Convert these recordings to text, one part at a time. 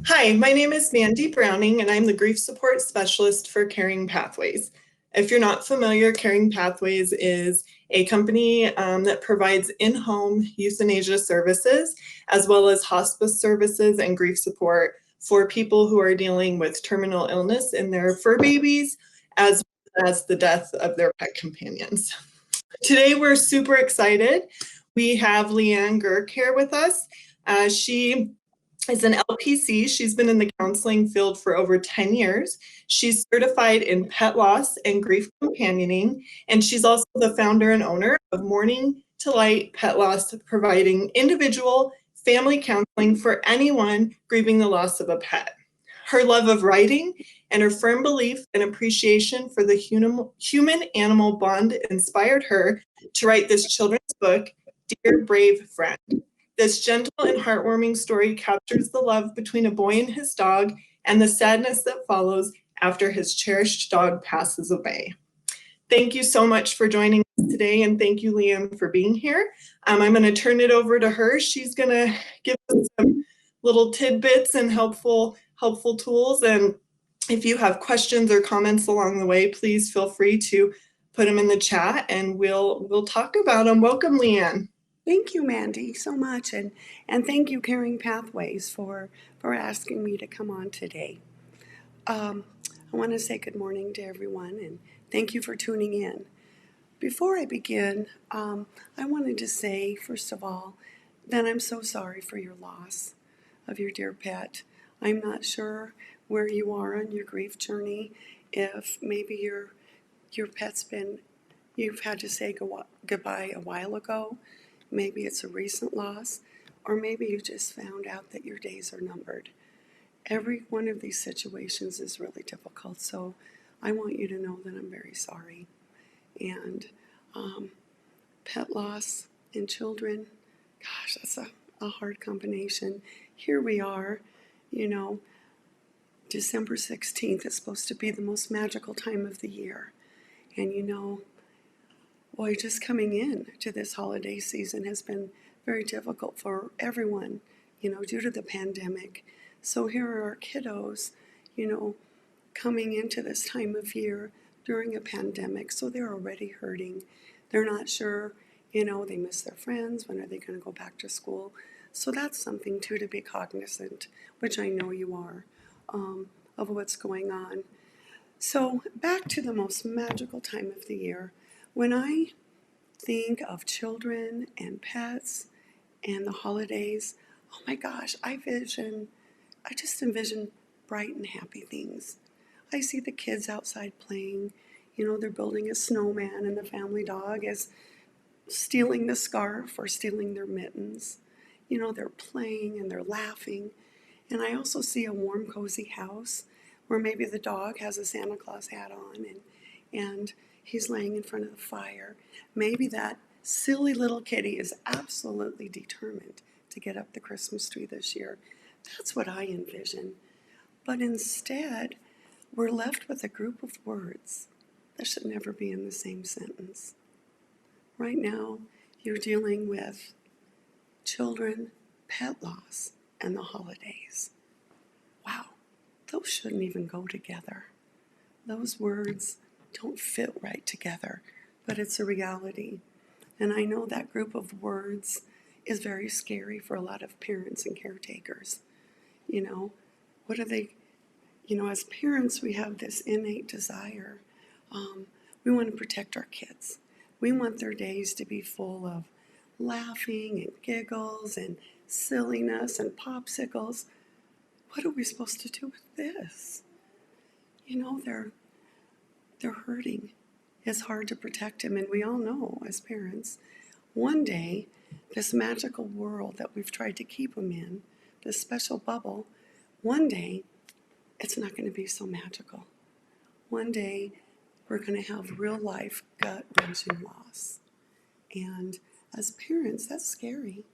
Hi, my name is Mandy Browning, and I'm the Grief Support Specialist for Caring Pathways. If you're not familiar, Caring Pathways is a company that provides in-home euthanasia services, as well as hospice services and grief support for people who are dealing with terminal illness in their fur babies, as well as the death of their pet companions. Today, we're super excited. We have Leanne Girk here with us. She is an LPC. She's been in the counseling field for over 10 years. She's certified in pet loss and grief companioning, and she's also the founder and owner of Morning to Light Pet Loss, providing individual family counseling for anyone grieving the loss of a pet. Her love of writing and her firm belief and appreciation for the human-animal bond inspired her to write this children's book, Dear Brave Friend. This gentle and heartwarming story captures the love between a boy and his dog and the sadness that follows after his cherished dog passes away. Thank you so much for joining us today, and thank you, Liam, for being here. I'm going to turn it over to her. She's going to give us some little tidbits and helpful tools. And if you have questions or comments along the way, please feel free to put them in the chat, and we'll talk about them. Welcome, Leanne. Thank you, Mandy, so much, and thank you, Caring Pathways, for asking me to come on today. I want to say good morning to everyone, and thank you for tuning in. Before I begin, I wanted to say, first of all, that I'm so sorry for your loss of your dear pet. I'm not sure where you are on your grief journey, if maybe your pet's you've had to say goodbye a while ago. Maybe it's a recent loss, or maybe you just found out that your days are numbered. Every one of these situations is really difficult, so I want you to know that I'm very sorry. And pet loss in children, gosh, that's a hard combination. Here we are, December 16th is supposed to be the most magical time of the year. And boy, just coming in to this holiday season has been very difficult for everyone, due to the pandemic. So here are our kiddos, coming into this time of year during a pandemic. So they're already hurting. They're not sure, they miss their friends. When are they going to go back to school? So that's something, too, to be cognizant, which I know you are, of what's going on. So back to the most magical time of the year. When I think of children and pets and the holidays, oh my gosh, I just envision bright and happy things. I see the kids outside playing. They're building a snowman, and the family dog is stealing the scarf or stealing their mittens. They're playing and they're laughing. And I also see a warm, cozy house where maybe the dog has a Santa Claus hat on and he's laying in front of the fire. Maybe that silly little kitty is absolutely determined to get up the Christmas tree this year. That's what I envision. But instead, we're left with a group of words that should never be in the same sentence. Right now, you're dealing with children, pet loss, and the holidays. Wow, those shouldn't even go together. Those words don't fit right together, but it's a reality. And I know that group of words is very scary for a lot of parents and caretakers. What are they, as parents, we have this innate desire. We want to protect our kids. We want their days to be full of laughing and giggles and silliness and popsicles. What are we supposed to do with this? They're hurting. It's hard to protect them, and we all know as parents, one day, this magical world that we've tried to keep them in, this special bubble, one day, it's not going to be so magical. One day, we're going to have real life, gut-wrenching loss. And as parents, that's scary.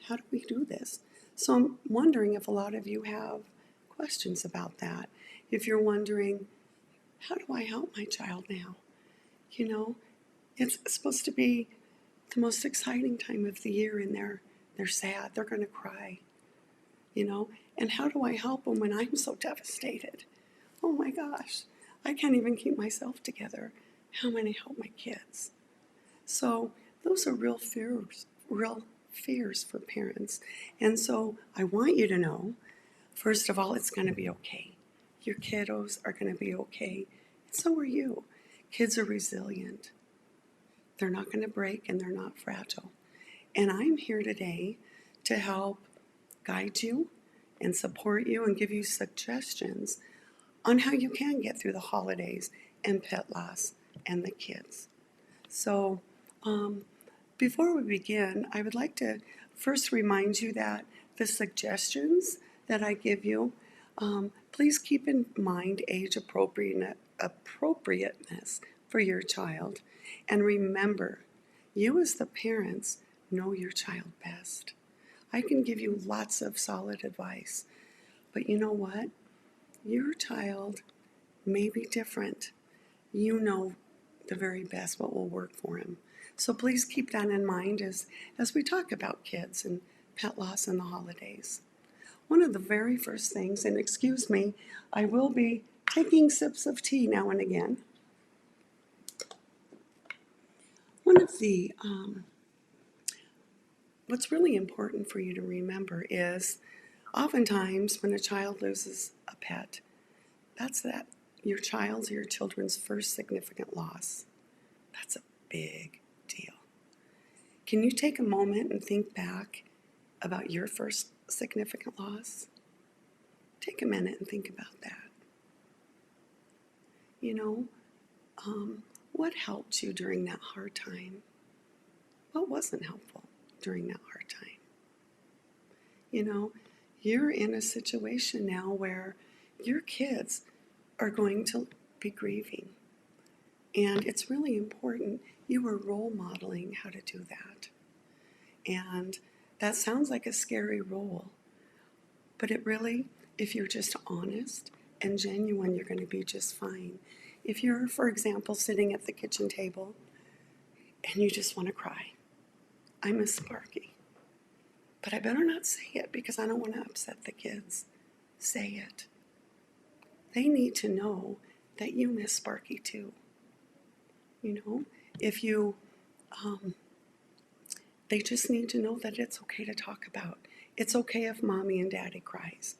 How do we do this? So I'm wondering if a lot of you have questions about that. If you're wondering, how do I help my child now? It's supposed to be the most exciting time of the year, and they're sad. They're going to cry. you know? And how do I help them when I'm so devastated? Oh my gosh, I can't even keep myself together. How am I going to help my kids? So those are real fears for parents. And so I want you to know, first of all, it's going to be okay. Your kiddos are going to be okay. And so are you. Kids are resilient. They're not going to break and they're not fragile. And I'm here today to help guide you and support you and give you suggestions on how you can get through the holidays and pet loss and the kids. So, before we begin, I would like to first remind you that the suggestions that I give you, please keep in mind age appropriateness for your child. And remember, you as the parents know your child best. I can give you lots of solid advice, but you know what? Your child may be different. You know the very best what will work for him. So please keep that in mind as we talk about kids and pet loss in the holidays. One of the very first things, and excuse me, I will be taking sips of tea now and again. One of the, what's really important for you to remember is oftentimes when a child loses a pet, that's your child's or your children's first significant loss. That's a big deal. Can you take a moment and think back about your first significant loss? Take a minute and think about that. You know, what helped you during that hard time? What wasn't helpful during that hard time? You know, you're in a situation now where your kids are going to be grieving. And it's really important you are role modeling how to do that. And that sounds like a scary role, but it really, if you're just honest and genuine, you're going to be just fine. If you're, for example, sitting at the kitchen table and you just want to cry, I miss Sparky, but I better not say it because I don't want to upset the kids. Say it. They need to know that you miss Sparky too. You know, if you, they just need to know that it's okay to talk about. It's okay if mommy and daddy cries.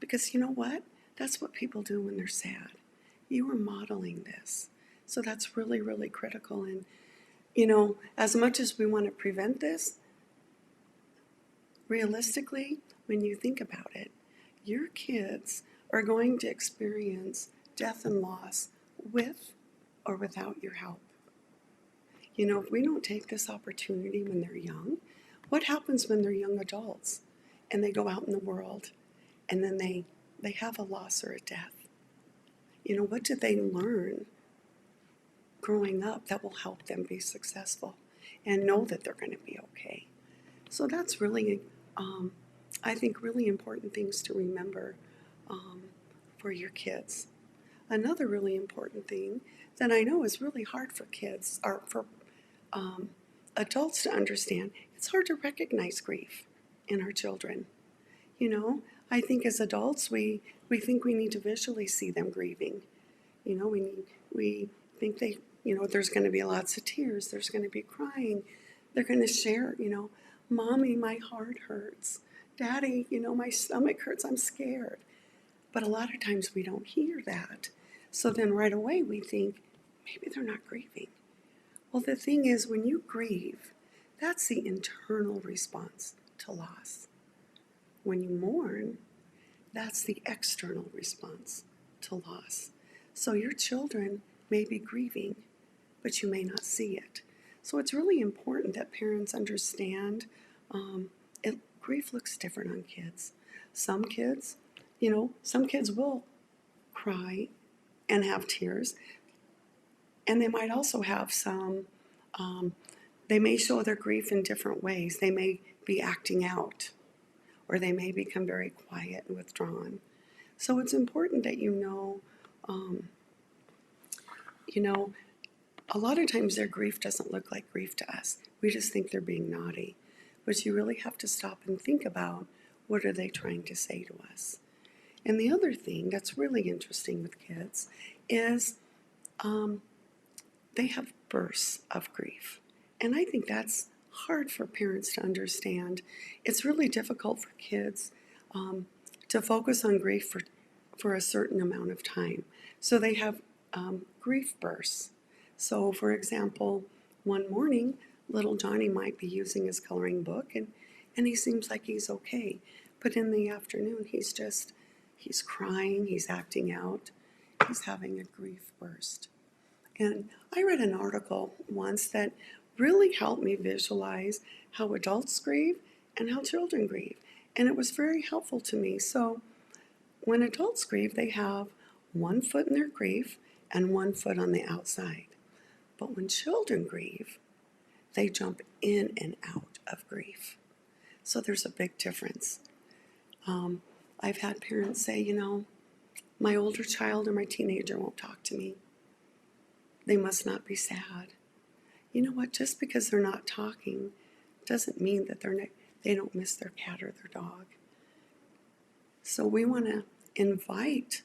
Because you know what? That's what people do when they're sad. You are modeling this. So that's really, really critical. And, you know, as much as we want to prevent this, realistically, when you think about it, your kids are going to experience death and loss with or without your help. You know, if we don't take this opportunity when they're young, what happens when they're young adults and they go out in the world and then they have a loss or a death? You know, what did they learn growing up that will help them be successful and know that they're going to be okay? So that's really, I think, really important things to remember for your kids. Another really important thing that I know is really hard for kids or for adults to understand, it's hard to recognize grief in our children. You know, I think as adults, we think we need to visually see them grieving. You know, we think there's going to be lots of tears, there's going to be crying, they're going to share, mommy, my heart hurts, daddy, my stomach hurts, I'm scared. But a lot of times we don't hear that. So then right away we think, maybe they're not grieving. Well, the thing is, when you grieve, that's the internal response to loss. When you mourn, that's the external response to loss. So your children may be grieving, but you may not see it. So it's really important that parents understand grief looks different on kids. Some kids will cry and have tears, and they might also have some, they may show their grief in different ways. They may be acting out, or they may become very quiet and withdrawn. So it's important that a lot of times their grief doesn't look like grief to us. We just think they're being naughty. But you really have to stop and think about What are they trying to say to us? And the other thing that's really interesting with kids is they have bursts of grief. And I think that's hard for parents to understand. It's really difficult for kids to focus on grief for a certain amount of time. So they have grief bursts. So, for example, one morning, little Johnny might be using his coloring book and he seems like he's okay. But in the afternoon, he's crying, he's acting out, he's having a grief burst. And I read an article once that really helped me visualize how adults grieve and how children grieve. And it was very helpful to me. So when adults grieve, they have one foot in their grief and one foot on the outside. But when children grieve, they jump in and out of grief. So there's a big difference. I've had parents say, my older child or my teenager won't talk to me. They must not be sad. You know what? Just because they're not talking doesn't mean that they don't miss their cat or their dog. So we want to invite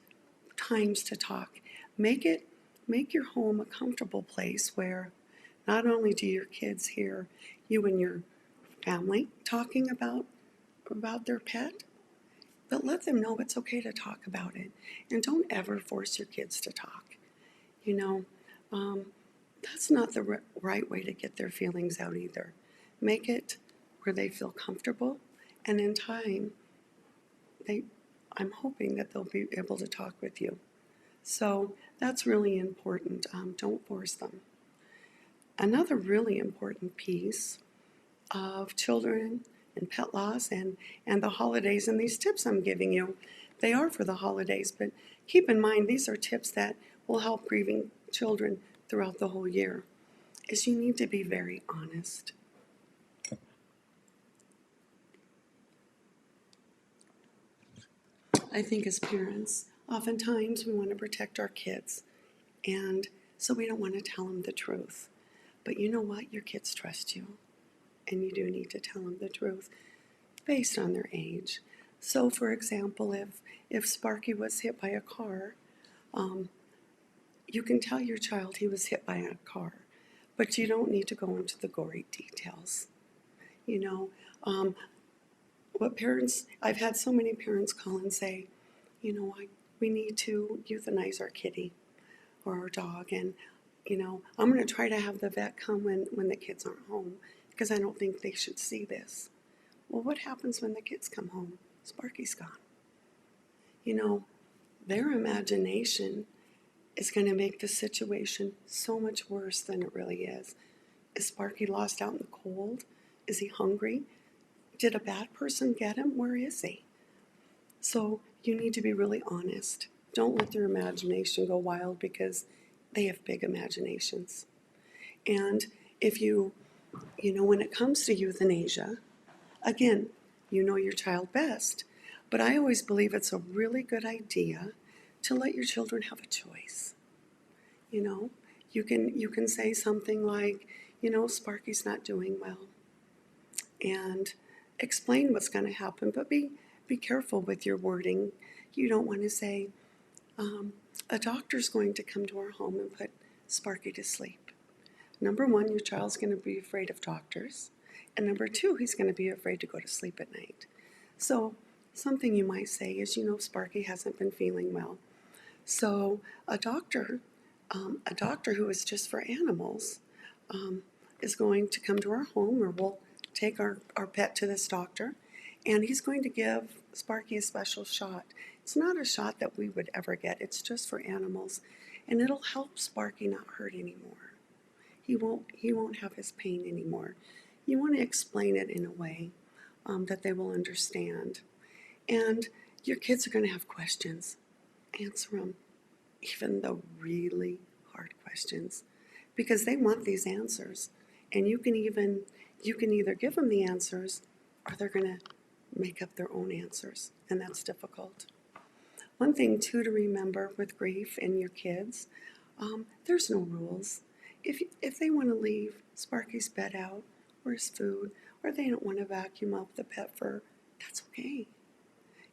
times to talk. Make your home a comfortable place where not only do your kids hear you and your family talking about their pet, but let them know it's okay to talk about it. And don't ever force your kids to talk. That's not the right way to get their feelings out either. Make it where they feel comfortable, and in time, I'm hoping that they'll be able to talk with you. So that's really important. Don't force them. Another really important piece of children and pet loss and the holidays, and these tips I'm giving you, they are for the holidays, but keep in mind these are tips that will help grieving children throughout the whole year, is you need to be very honest. I think as parents, oftentimes we want to protect our kids, and so we don't want to tell them the truth. But you know what? Your kids trust you, and you do need to tell them the truth based on their age. So, for example, if Sparky was hit by a car, you can tell your child he was hit by a car, but you don't need to go into the gory details. I've had so many parents call and say, we need to euthanize our kitty or our dog, and I'm going to try to have the vet come when the kids aren't home because I don't think they should see this. Well, what happens when the kids come home? Sparky's gone. Their imagination is going to make the situation so much worse than it really is. Is Sparky lost out in the cold? Is he hungry? Did a bad person get him? Where is he? So you need to be really honest. Don't let their imagination go wild because they have big imaginations. And if when it comes to euthanasia, again, you know your child best, but I always believe it's a really good idea to let your children have a choice. You can say something like, Sparky's not doing well, and explain what's going to happen, but be careful with your wording. You don't want to say, a doctor's going to come to our home and put Sparky to sleep. Number one, your child's going to be afraid of doctors. And number two, he's going to be afraid to go to sleep at night. So something you might say is, Sparky hasn't been feeling well. So a doctor who is just for animals is going to come to our home, or we'll take our pet to this doctor, and he's going to give Sparky a special shot. It's not a shot that we would ever get. It's just for animals, and it'll help Sparky not hurt anymore. He won't have his pain anymore. You want to explain it in a way that they will understand. And your kids are going to have questions. Answer them, even the really hard questions, because they want these answers. And you can either give them the answers, or they're going to make up their own answers, and that's difficult. One thing too to remember with grief and your kids, there's no rules. If they want to leave Sparky's bed out or his food, or they don't want to vacuum up the pet fur, that's okay.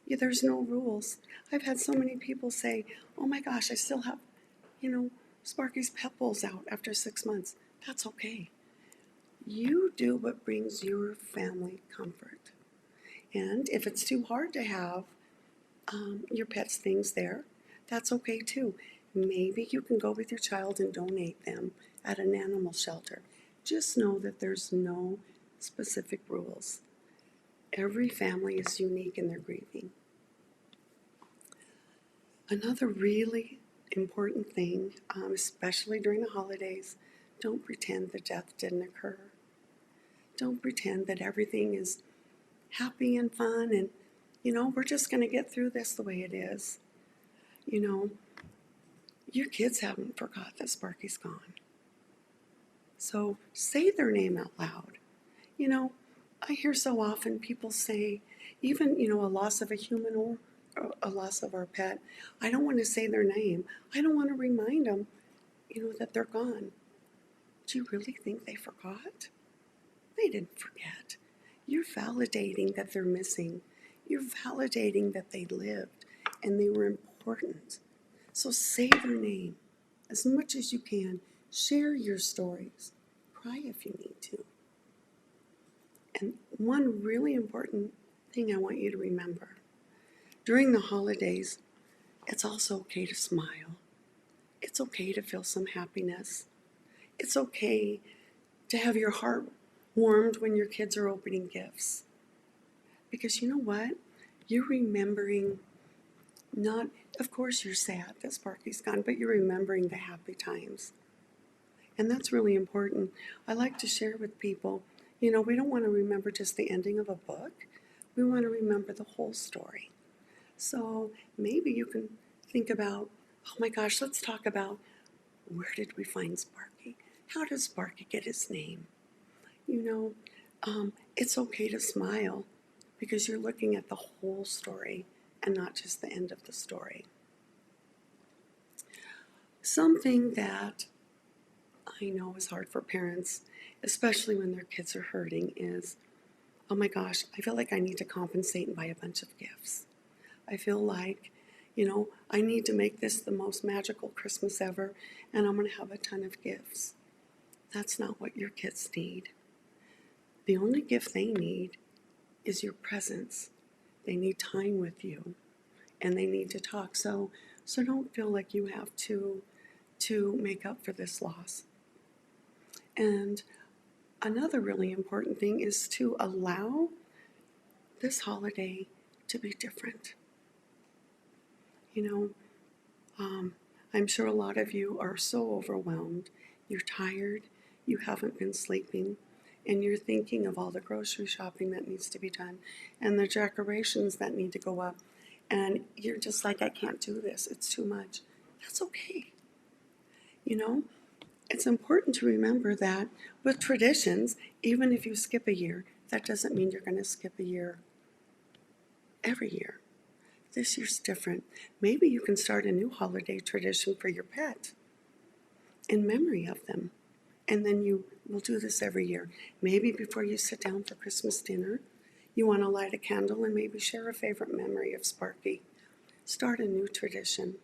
There's no rules. I've had so many people say, oh my gosh, I still have, Sparky's pebbles out after 6 months. That's okay. You do what brings your family comfort. And if it's too hard to have your pet's things there, that's okay too. Maybe you can go with your child and donate them at an animal shelter. Just know that there's no specific rules. Every family is unique in their grieving. Another really important thing, especially during the holidays, don't pretend the death didn't occur. Don't pretend that everything is happy and fun and, we're just going to get through this the way it is. Your kids haven't forgot that Sparky's gone. So say their name out loud. I hear so often people say, even, a loss of a human or a loss of our pet, I don't want to say their name. I don't want to remind them, that they're gone. Do you really think they forgot? They didn't forget. You're validating that they're missing. You're validating that they lived and they were important. So say their name as much as you can. Share your stories. Cry if you need to. And one really important thing I want you to remember. During the holidays, it's also okay to smile. It's okay to feel some happiness. It's okay to have your heart warmed when your kids are opening gifts. Because you know what? You're remembering not, of course you're sad that Sparky's gone, but you're remembering the happy times. And that's really important. I like to share with people, we don't want to remember just the ending of a book. We want to remember the whole story. So maybe you can think about, oh my gosh, let's talk about where did we find Sparky? How does Sparky get his name? It's okay to smile because you're looking at the whole story and not just the end of the story. Something that I know is hard for parents, especially when their kids are hurting, is, oh my gosh, I feel like I need to compensate and buy a bunch of gifts. I feel like, I need to make this the most magical Christmas ever, and I'm going to have a ton of gifts. That's not what your kids need. The only gift they need is your presence. They need time with you, and they need to talk. So don't feel like you have to make up for this loss. And another really important thing is to allow this holiday to be different. I'm sure a lot of you are so overwhelmed. You're tired, you haven't been sleeping, and you're thinking of all the grocery shopping that needs to be done and the decorations that need to go up. And you're just like, I can't do this. It's too much. That's okay. It's important to remember that with traditions, even if you skip a year, that doesn't mean you're going to skip a year every year. This year's different. Maybe you can start a new holiday tradition for your pet in memory of them. And then you will do this every year. Maybe before you sit down for Christmas dinner, you want to light a candle and maybe share a favorite memory of Sparky. Start a new tradition.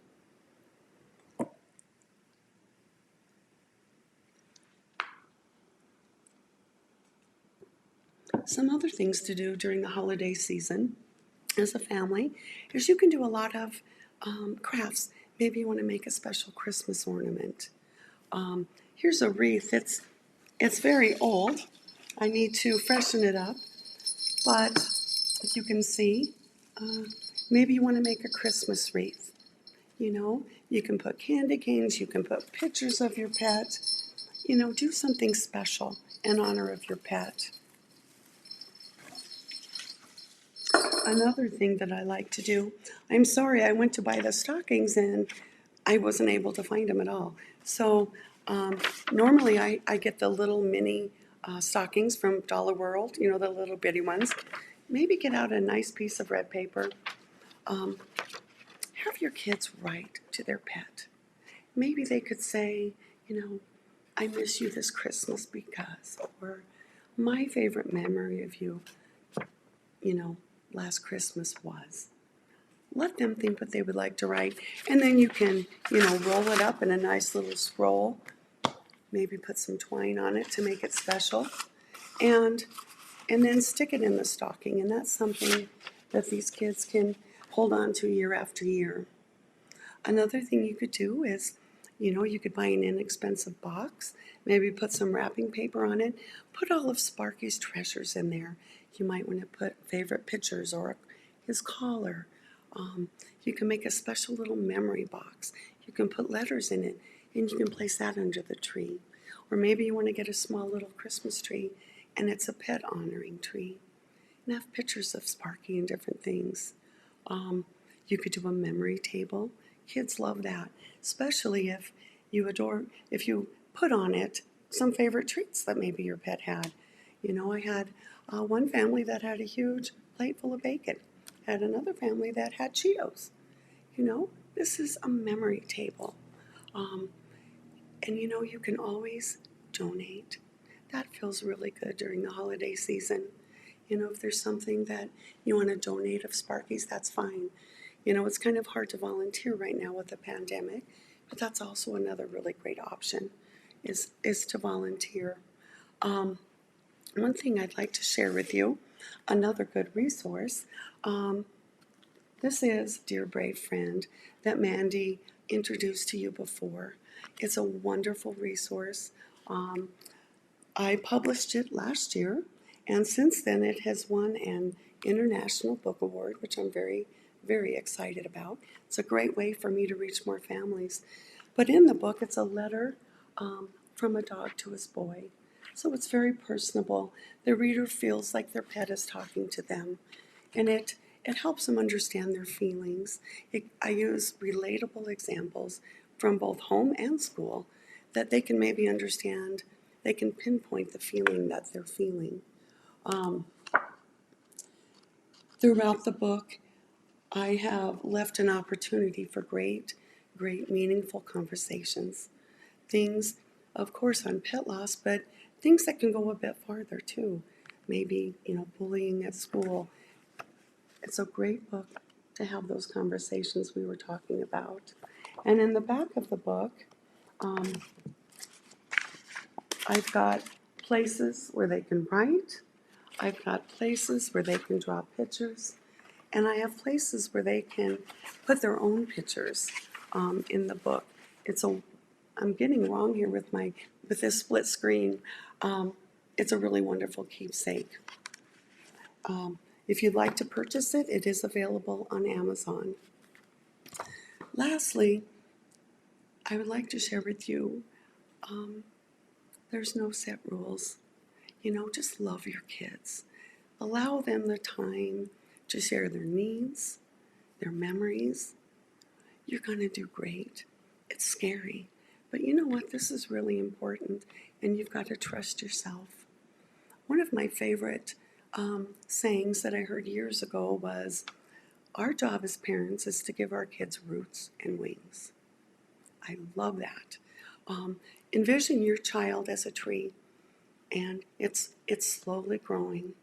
Some other things to do during the holiday season as a family is you can do a lot of crafts. Maybe you want to make a special Christmas ornament. Here's a wreath. It's very old. I need to freshen it up. But as you can see, maybe you want to make a Christmas wreath. You can put candy canes, you can put pictures of your pet. Do something special in honor of your pet. Another thing that I like to do, I'm sorry, I went to buy the stockings and I wasn't able to find them at all. So normally I get the little mini stockings from Dollar World, the little bitty ones. Maybe get out a nice piece of red paper. Have your kids write to their pet. Maybe they could say, I miss you this Christmas because, or my favorite memory of you, last Christmas was. let them think what they would like to write. And then you can, roll it up in a nice little scroll, maybe put some twine on it to make it special, and then stick it in the stocking. And that's something that these kids can hold on to year after year. Another thing you could do is, you could buy an inexpensive box, maybe put some wrapping paper on it, put all of Sparky's treasures in there. You might want to put favorite pictures or his collar. You can make a special little memory box. You can put letters in it, and you can place that under the tree. Or maybe you want to get a small little Christmas tree, and it's a pet honoring tree. And have pictures of Sparky and different things. You could do a memory table. Kids love that, especially if you put on it some favorite treats that maybe your pet had. I had one family that had a huge plate full of bacon, had another family that had Cheetos. This is a memory table. And you can always donate. That feels really good during the holiday season. If there's something that you want to donate of Sparky's, that's fine. It's kind of hard to volunteer right now with the pandemic, but that's also another really great option is to volunteer. One thing I'd like to share with you, another good resource, this is Dear Brave Friend that Mandy introduced to you before. It's a wonderful resource. I published it last year, and since then it has won an International Book Award, which I'm very, very excited about. It's a great way for me to reach more families. But in the book, it's a letter from a dog to his boy. So it's very personable. The reader feels like their pet is talking to them, and it helps them understand their feelings. I use relatable examples from both home and school that they can maybe understand. They can pinpoint the feeling that they're feeling. Throughout the book, I have left an opportunity for great, great meaningful conversations. Things, of course, on pet loss, but things that can go a bit farther too. Maybe, bullying at school. It's a great book to have those conversations we were talking about. And in the back of the book, I've got places where they can write. I've got places where they can draw pictures. And I have places where they can put their own pictures in the book. I'm getting wrong here with this split screen. It's a really wonderful keepsake. If you'd like to purchase it, it is available on Amazon. Lastly, I would like to share with you, there's no set rules. Just love your kids. Allow them the time to share their needs, their memories. You're going to do great. It's scary, but you know what? This is really important, and you've got to trust yourself. One of my favorite sayings that I heard years ago was, our job as parents is to give our kids roots and wings. I love that. Envision your child as a tree, and it's slowly growing.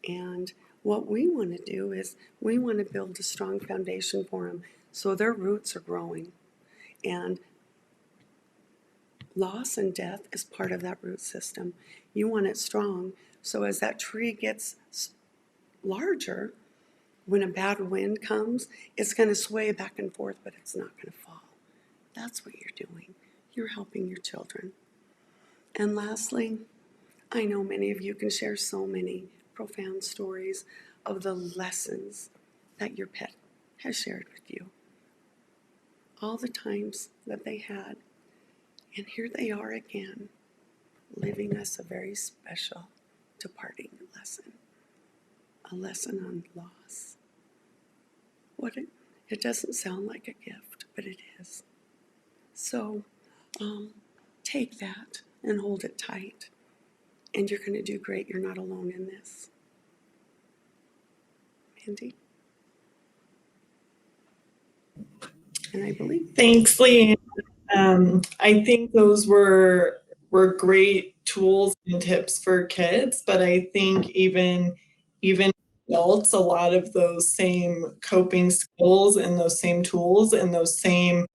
And what we want to do is we want to build a strong foundation for them so their roots are growing. And loss and death is part of that root system. You want it strong, so as that tree gets larger, when a bad wind comes, it's going to sway back and forth, but it's not going to fall. That's what you're doing. You're helping your children. And lastly, I know many of you can share so many profound stories of the lessons that your pet has shared with you. All the times that they had. And here they are again, leaving us a very special departing lesson. A lesson on loss. It doesn't sound like a gift, but it is. So take that and hold it tight. And you're going to do great. You're not alone in this. Mandy? And I believe. Thanks, Leanne. I think those were great tools and tips for kids, but I think even adults a lot of those same coping skills and those same tools and those same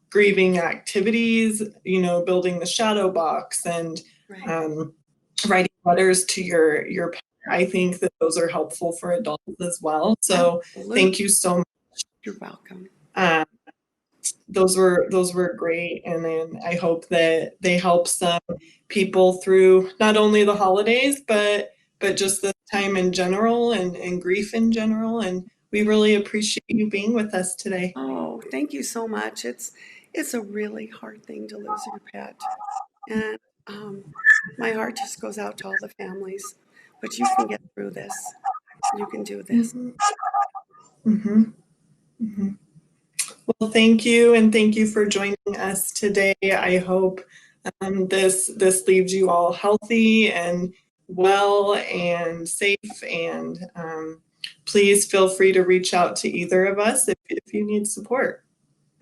grieving activities, building the shadow box and writing letters to your pet. I think that those are helpful for adults as well. So thank you so much. You're welcome. Those were great, and then I hope that they help some people through not only the holidays, but just this time in general and grief in general. And we really appreciate you being with us today. Oh, thank you so much. It's a really hard thing to lose your pet, and my heart just goes out to all the families. But you can get through this. You can do this. Mm-hmm. Mm-hmm. Well, thank you, and thank you for joining us today. I hope this leaves you all healthy and well and safe. And please feel free to reach out to either of us if you need support.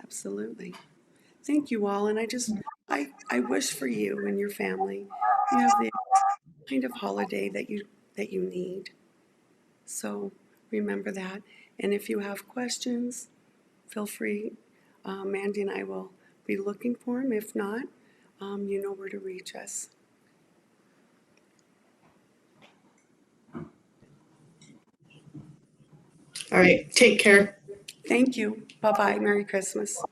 Absolutely. Thank you all. And I wish for you and your family, you have the kind of holiday that you need. So remember that. And if you have questions, feel free. Mandy and I will be looking for them. If not, you know where to reach us. All right, take care. Thank you. Bye bye. Merry Christmas.